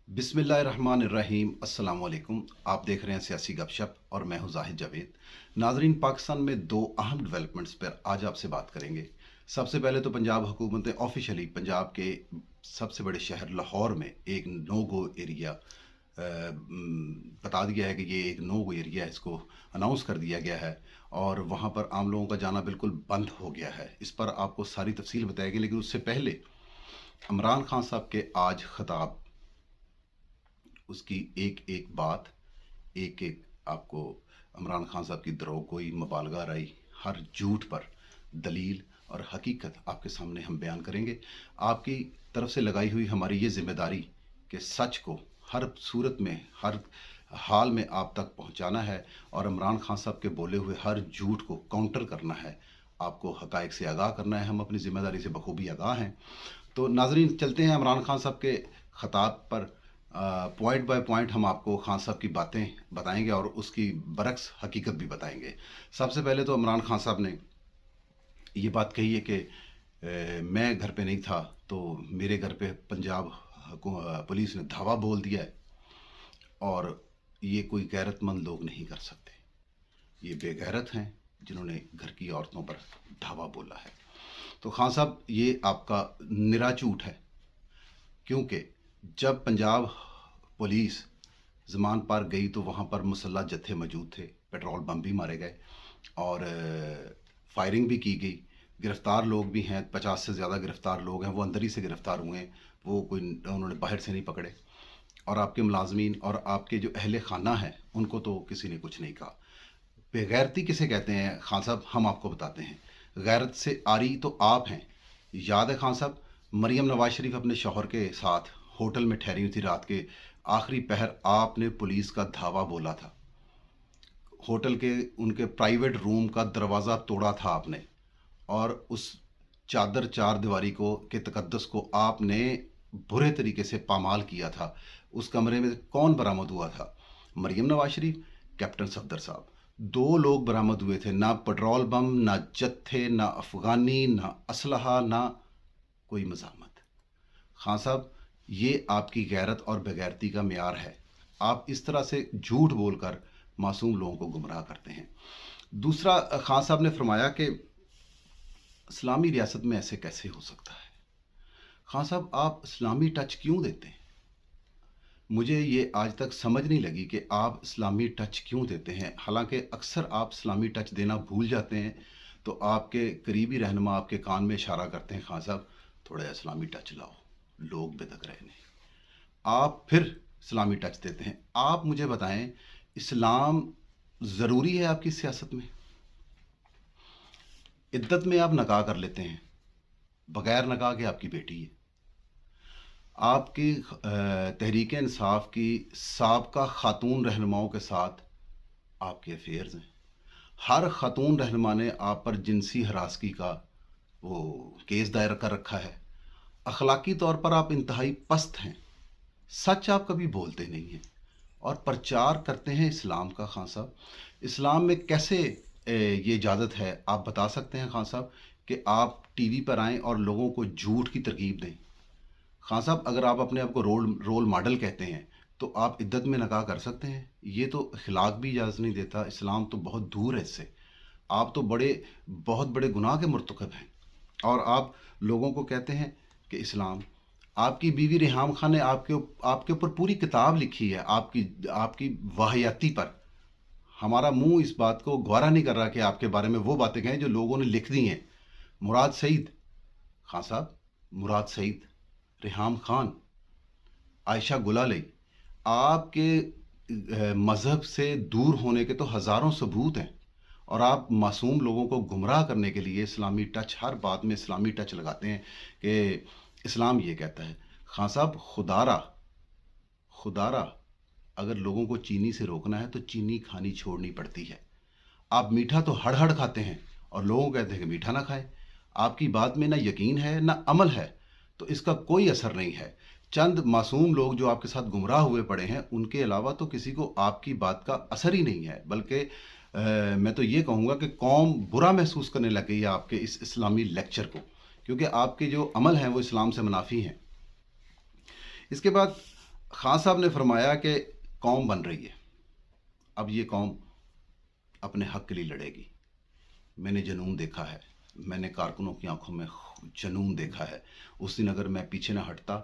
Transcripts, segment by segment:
बिस्मिल्लाहिर्रहमानिर्रहीम। अस्सलाम वालेकुम। आप देख रहे हैं सियासी गपशप और मैं हूं जाहिद जावेद। नाजरीन, पाकिस्तान में दो अहम डेवलपमेंट्स पर आज आपसे बात करेंगे। सबसे पहले तो पंजाब हुकूमत ने ऑफिशियली पंजाब के सबसे बड़े शहर लाहौर में एक नो गो एरिया बता दिया है कि ये एक नो गो एरिया है, इसको अनाउंस कर दिया गया है और वहाँ पर आम लोगों का जाना बिल्कुल बंद हो गया है। इस पर आपको सारी तफसील बताएगी, लेकिन उससे पहले इमरान खान साहब के आज खिताब, उसकी एक एक बात, एक एक आपको इमरान खान साहब की दरोगोई, मुबालगा राई, हर झूठ पर दलील और हकीकत आपके सामने हम बयान करेंगे। आपकी तरफ से लगाई हुई हमारी ये जिम्मेदारी कि सच को हर सूरत में, हर हाल में आप तक पहुंचाना है और इमरान खान साहब के बोले हुए हर झूठ को काउंटर करना है, आपको हकायक से आगाह करना है। हम अपनी जिम्मेदारी से बखूबी आगाह हैं। तो नाजरीन, चलते हैं इमरान खान साहब के ख़ताब पर। पॉइंट बाय पॉइंट हम आपको खान साहब की बातें बताएंगे और उसकी बरक्स हकीकत भी बताएंगे। सबसे पहले तो इमरान खान साहब ने ये बात कही है कि मैं घर पे नहीं था तो मेरे घर पे पंजाब पुलिस ने धावा बोल दिया है और ये कोई गैरतमंद लोग नहीं कर सकते, ये बेगैरत हैं जिन्होंने घर की औरतों पर धावा बोला है। तो खान साहब, ये आपका निरा झूठ है, क्योंकि जब पंजाब पुलिस ज़मान पार गई तो वहाँ पर मुसल्लह जत्थे मौजूद थे, पेट्रोल बम भी मारे गए और फायरिंग भी की गई। गिरफ़्तार लोग भी हैं, 50 से ज़्यादा गिरफ़्तार लोग हैं, वो अंदर ही से गिरफ़्तार हुए हैं, वो कोई उन्होंने बाहर से नहीं पकड़े। और आपके मुलाजमीन और आपके जो अहले खाना हैं उनको तो किसी ने कुछ नहीं कहा। बेगैरती किसे कहते हैं खान साहब, हम आपको बताते हैं। गैरत से आरी तो आप हैं। याद है खान साहब, मरियम नवाज शरीफ अपने शौहर के साथ होटल में ठहरी हुई थी, रात के आखिरी पहर आपने पुलिस का धावा बोला था। होटल के उनके प्राइवेट रूम का दरवाज़ा तोड़ा था आपने और उस चादर चार दीवारी को के तकद्दस को आपने बुरे तरीके से पामाल किया था। उस कमरे में कौन बरामद हुआ था? मरियम नवाज शरीफ, कैप्टन सफदर साहब। दो लोग बरामद हुए थे, ना पेट्रोल बम, ना जत्थे, ना अफगानी, ना असलहा, ना कोई मज़ामत। खान साहब, ये आपकी गैरत और बेगैरती का मेयार है। आप इस तरह से झूठ बोलकर मासूम लोगों को गुमराह करते हैं। दूसरा, खान साहब ने फरमाया कि इस्लामी रियासत में ऐसे कैसे हो सकता है। खान साहब, आप इस्लामी टच क्यों देते हैं? मुझे ये आज तक समझ नहीं लगी कि आप इस्लामी टच क्यों देते हैं। हालांकि अक्सर आप इस्लामी टच देना भूल जाते हैं, तो आपके करीबी रहनुमा आपके कान में इशारा करते हैं, खान साहब थोड़ा इस्लामी टच लाओ, लोग बेदक रहे नहीं। आप फिर इस्लामी टच देते हैं। आप मुझे बताएं, इस्लाम ज़रूरी है आपकी सियासत में? इद्दत में आप नकाह कर लेते हैं, बगैर नकाह के आपकी बेटी है। आपकी तहरीक इंसाफ की साबका खातून रहनुमाओं के साथ आपके अफेयर्स हैं। हर खातून रहनुमा ने आप पर जिनसी हरासगी का वो केस दायर कर रखा है। अखलाकी तौर पर आप इंतहाई पस्त हैं। सच आप कभी बोलते नहीं हैं और प्रचार करते हैं इस्लाम का। खान साहब, इस्लाम में कैसे ये इजाज़त है, आप बता सकते हैं खान साहब, कि आप टीवी पर आएँ और लोगों को झूठ की तरकीब दें? खान साहब, अगर आप अपने आप को रोल मॉडल कहते हैं तो आप इद्दत में नकाह कर सकते हैं। ये तो अखलाक भी इजाज़त नहीं देता, इस्लाम तो बहुत दूर है इससे। आप तो बहुत बड़े गुनाह के मुर्तकब हैं और आप लोगों को कहते हैं कि इस्लाम। आपकी बीवी रिहाम खान ने आपके ऊपर पूरी किताब लिखी है, आपकी वाहियाती पर। हमारा मुंह इस बात को गवारा नहीं कर रहा कि आपके बारे में वो बातें कहें जो लोगों ने लिख दी हैं। मुराद सईद, खान साहब, मुराद सईद, रिहाम खान, आयशा गुलाली, आपके मज़हब से दूर होने के तो हज़ारों सबूत हैं और आप मासूम लोगों को गुमराह करने के लिए इस्लामी टच, हर बात में इस्लामी टच लगाते हैं कि इस्लाम ये कहता है। खान साहब, खुदारा अगर लोगों को चीनी से रोकना है तो चीनी खानी छोड़नी पड़ती है। आप मीठा तो हड़ हड़ खाते हैं और लोगों को कहते हैं कि मीठा ना खाएं। आपकी बात में ना यकीन है ना अमल है, तो इसका कोई असर नहीं है। चंद मासूम लोग जो आपके साथ गुमराह हुए पड़े हैं, उनके अलावा तो किसी को आपकी बात का असर ही नहीं है। बल्कि मैं तो ये कहूँगा कि कौम बुरा महसूस करने लग गई है आपके इस इस्लामी लेक्चर को, क्योंकि आपके जो अमल हैं वो इस्लाम से मुनाफी हैं। इसके बाद खान साहब ने फरमाया कि कौम बन रही है, अब ये कौम अपने हक के लिए लड़ेगी। मैंने जुनून देखा है, मैंने कारकुनों की आंखों में जुनून देखा है। उस दिन अगर मैं पीछे ना हटता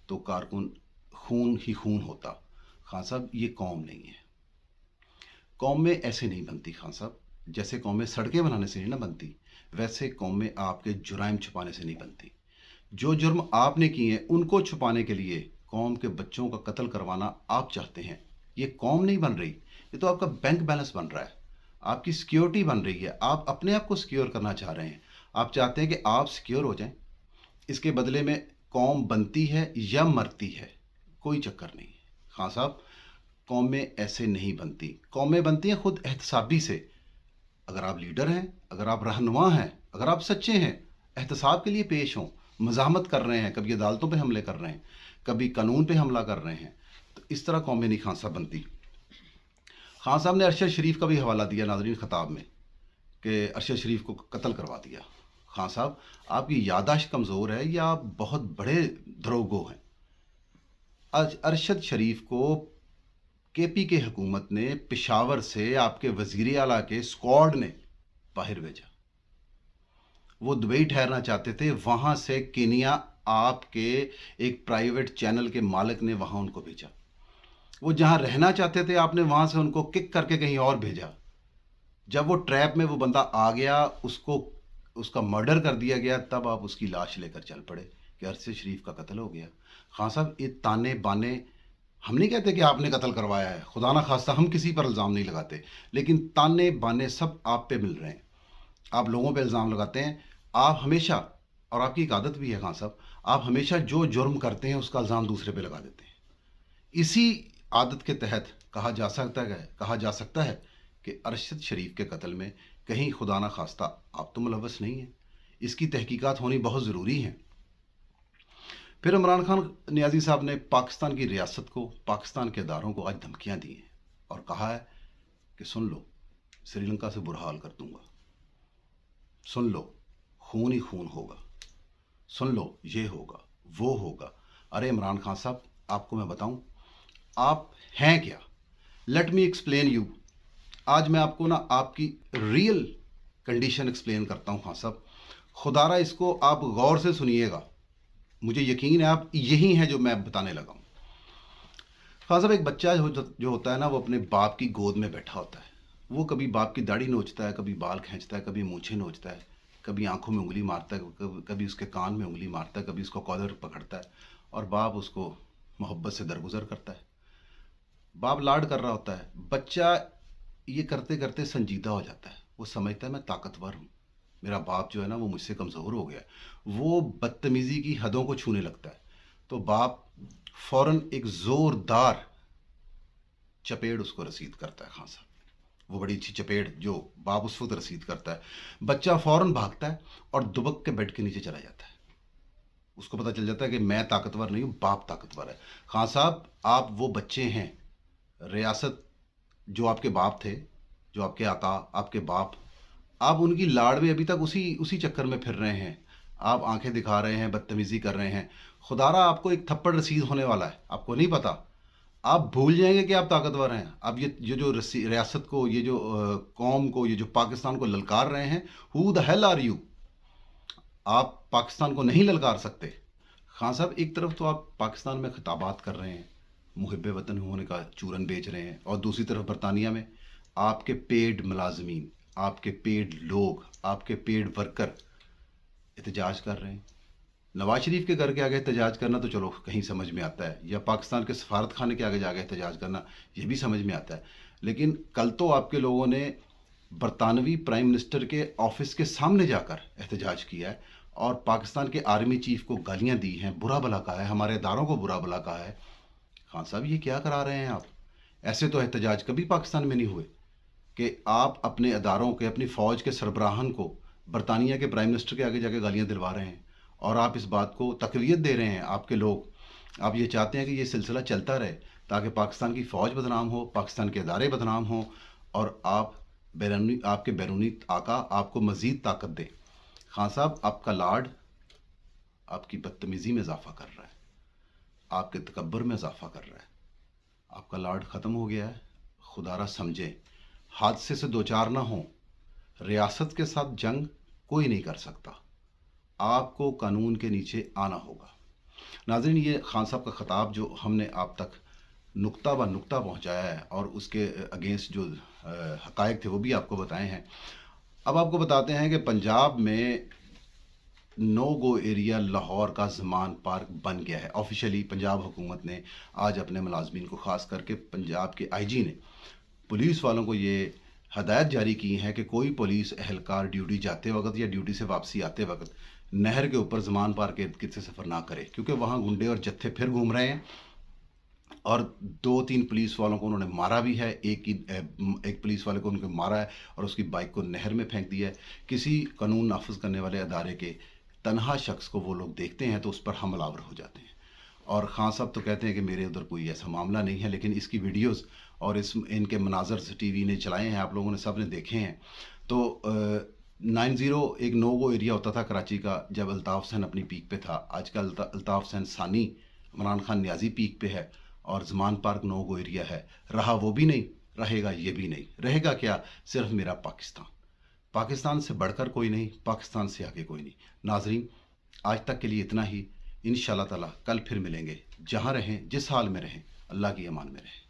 तो कारकुन खून ही खून होता। खान साहब ये कौम नहीं है, कौमें ऐसे नहीं बनती खान साहब। जैसे कौमें सड़कें बनाने से नहीं ना बनती, वैसे कौमें आपके जुराइम छुपाने से नहीं बनती। जो जुर्म आपने किए हैं उनको छुपाने के लिए कौम के बच्चों का कत्ल करवाना आप चाहते हैं। ये कौम नहीं बन रही, ये तो आपका बैंक बैलेंस बन रहा है, आपकी सिक्योरिटी बन रही है। आप अपने आप को सिक्योर करना चाह रहे हैं, आप चाहते हैं कि आप सिक्योर हो जाएं। इसके बदले में कौम बनती है या मरती है, कोई चक्कर नहीं है खान साहब। कौमें ऐसे नहीं बनती, कौमें बनती हैं खुद एहतसाबी से। अगर आप लीडर हैं, अगर आप रहनुमा हैं, अगर आप सच्चे हैं, एहतसाब के लिए पेश हों, मज़ाहमत कर रहे हैं, कभी अदालतों पे हमले कर रहे हैं, कभी कानून पे हमला कर रहे हैं, तो इस तरह कौमें नहीं खान साहब बनती। खान साहब ने अरशद शरीफ का भी हवाला दिया नाज़रीन खताब में कि अरशद शरीफ को कत्ल करवा दिया। खान साहब आपकी यादाश्त कमज़ोर है या आप बहुत बड़े धरोगो हैं। अरशद शरीफ को केपी के हुकूमत ने पेशावर से आपके वज़ीर आला के स्क्वाड ने बाहर भेजा। वो दुबई ठहरना चाहते थे, वहाँ से केनिया आपके एक प्राइवेट चैनल के मालिक ने वहाँ उनको भेजा। वो जहाँ रहना चाहते थे आपने वहाँ से उनको किक करके कहीं और भेजा। जब वो ट्रैप में वो बंदा आ गया, उसको उसका मर्डर कर दिया गया, तब आप उसकी लाश लेकर चल पड़े कि अरशद शरीफ का कत्ल हो गया। खान साहब ये ताने बाने, हम नहीं कहते कि आपने कत्ल करवाया है, खुदा ना खास्ता हम किसी पर इल्ज़ाम नहीं लगाते, लेकिन ताने बाने सब आप पे मिल रहे हैं। आप लोगों पे इल्ज़ाम लगाते हैं। आप हमेशा, और आपकी एक आदत भी है खान साहब, आप हमेशा जो जुर्म करते हैं उसका इल्ज़ाम दूसरे पे लगा देते हैं। इसी आदत के तहत कहा जा सकता है कि अरशद शरीफ के कत्ल में कहीं खुदा ना खास्ता आप तो मुलव्वस नहीं हैं। इसकी तहकीकात होनी बहुत ज़रूरी है। फिर इमरान खान नियाज़ी साहब ने पाकिस्तान की रियासत को, पाकिस्तान के इदारों को आज धमकियाँ दी हैं और कहा है कि सुन लो, श्रीलंका से बुरा हाल कर दूंगा, सुन लो खून ही खून होगा, सुन लो ये होगा वो होगा। अरे इमरान खान साहब आपको मैं बताऊं आप हैं क्या। Let me explain you. आज मैं आपको ना आपकी रियल कंडीशन एक्सप्लेन करता हूं खान साहब। खुदारा इसको आप गौर से सुनिएगा, मुझे यकीन है आप यही हैं जो मैं बताने लगा हूं। खान साहब एक बच्चा जो होता है ना, वो अपने बाप की गोद में बैठा होता है। वो कभी बाप की दाढ़ी नोचता है, कभी बाल खींचता है, कभी मूछें नोचता है, कभी आंखों में उंगली मारता है, कभी उसके कान में उंगली मारता है, कभी उसको कॉलर पकड़ता है, और बाप उसको मोहब्बत से दरगुजर करता है। बाप लाड कर रहा होता है, बच्चा ये करते करते संजीदा हो जाता है। वो समझता है मैं ताकतवर हूँ, मेरा बाप जो है ना वो मुझसे कमज़ोर हो गया। वो बदतमीज़ी की हदों को छूने लगता है। तो बाप फौरन एक ज़ोरदार चपेड़ उसको रसीद करता है खान साहब। वो बड़ी अच्छी चपेड़ जो बाप उस वक्त रसीद करता है। बच्चा फौरन भागता है और दुबक के बेड के नीचे चला जाता है। उसको पता चल जाता है कि मैं ताकतवर नहीं हूँ, बाप ताकतवर है। खान साहब आप वो बच्चे हैं, रियासत जो आपके बाप थे, जो आपके आका, आपके बाप, आप उनकी लाड़ में अभी तक उसी उसी चक्कर में फिर रहे हैं। आप आंखें दिखा रहे हैं, बदतमीज़ी कर रहे हैं। खुदारा आपको एक थप्पड़ रसीद होने वाला है, आपको नहीं पता। आप भूल जाएंगे कि आप ताकतवर हैं। अब ये जो रियासत को, ये जो कौम को, ये जो पाकिस्तान को ललकार रहे हैं, who the hell are you. आप पाकिस्तान को नहीं ललकार सकते। खान साहब एक तरफ तो आप पाकिस्तान में खिताबात कर रहे हैं, मुहिब वतन होने का चूरन बेच रहे हैं, और दूसरी तरफ बरतानिया में आपके पेड मुलाजमीन, आपके पेड लोग, आपके पेड वर्कर एहतजाज कर रहे हैं। नवाज शरीफ के घर के आगे एहतजाज करना तो चलो कहीं समझ में आता है, या पाकिस्तान के सफारत खाने के आगे जाके एहतजाज करना ये भी समझ में आता है। लेकिन कल तो आपके लोगों ने बरतानवी प्राइम मिनिस्टर के ऑफिस के सामने जाकर एहतजाज किया है और पाकिस्तान के आर्मी चीफ को गालियां दी हैं, बुरा भला कहा है, हमारे इदारों को बुरा भला कहा है। खान साहब ये क्या करा रहे हैं आप। ऐसे तो एहतजाज कभी पाकिस्तान में नहीं हुए कि आप अपने इदारों के, अपनी फ़ौज के सरबराहान को बरतानिया के प्राइम मिनिस्टर के आगे जाके गालियां दिलवा रहे हैं, और आप इस बात को तक़वियत दे रहे हैं। आपके लोग, आप ये चाहते हैं कि ये सिलसिला चलता रहे ताकि पाकिस्तान की फ़ौज बदनाम हो, पाकिस्तान के इदारे बदनाम हो, और आपके बैरूनी आका आपको मज़ीद ताकत दे। खान साहब आपका लाड आपकी बदतमीज़ी में इजाफा कर रहा है। آپ کے تکبر میں اضافہ کر رہا ہے۔ آپ کا لاڈ ختم ہو گیا ہے، خدا را سمجھیں، حادثے سے دوچار نہ ہوں۔ ریاست کے ساتھ جنگ کوئی نہیں کر سکتا، آپ کو قانون کے نیچے آنا ہوگا۔ ناظرین، یہ خان صاحب کا خطاب جو ہم نے آپ تک نقطہ بہ نقطہ پہنچایا ہے اور اس کے اگینسٹ جو حقائق تھے وہ بھی آپ کو بتائے ہیں۔ اب آپ کو بتاتے ہیں کہ پنجاب میں نو گو ایریا لاہور کا زمان پارک بن گیا ہے۔ آفیشلی پنجاب حکومت نے آج اپنے ملازمین کو، خاص کر کے پنجاب کے آئی جی نے پولیس والوں کو یہ ہدایت جاری کی ہے کہ کوئی پولیس اہلکار ڈیوٹی جاتے وقت یا ڈیوٹی سے واپسی آتے وقت نہر کے اوپر زمان پارک کے ارد گرد سے سفر نہ کرے، کیونکہ وہاں گنڈے اور جتھے پھر گھوم رہے ہیں اور 2-3 پولیس والوں کو انہوں نے مارا بھی ہے۔ ایک پولیس والے کو ان کو مارا ہے اور اس کی بائک کو نہر میں پھینک دیا ہے۔ کسی قانون نافذ کرنے والے ادارے کے تنہا شخص کو وہ لوگ دیکھتے ہیں تو اس پر حملہ آور ہو جاتے ہیں۔ اور خان صاحب تو کہتے ہیں کہ میرے ادھر کوئی ایسا معاملہ نہیں ہے، لیکن اس کی ویڈیوز اور ان کے مناظر ٹی وی نے چلائے ہیں، آپ لوگوں نے سب نے دیکھے ہیں۔ تو 90 ایک نو گو ایریا ہوتا تھا کراچی کا جب الطاف حسین اپنی پیک پہ تھا۔ آج کل الطاف حسین ثانی، عمران خان نیازی پیک پہ ہے اور زمان پارک نو گو ایریا ہے۔ رہا وہ بھی نہیں، رہے گا یہ بھی نہیں۔ رہے گا کیا؟ صرف میرا پاکستان۔ پاکستان سے بڑھ کر کوئی نہیں، پاکستان سے آگے کوئی نہیں۔ ناظرین، آج تک کے لیے اتنا ہی۔ انشاءاللہ تعالی کل پھر ملیں گے۔ جہاں رہیں، جس حال میں رہیں، اللہ کی امان میں رہیں۔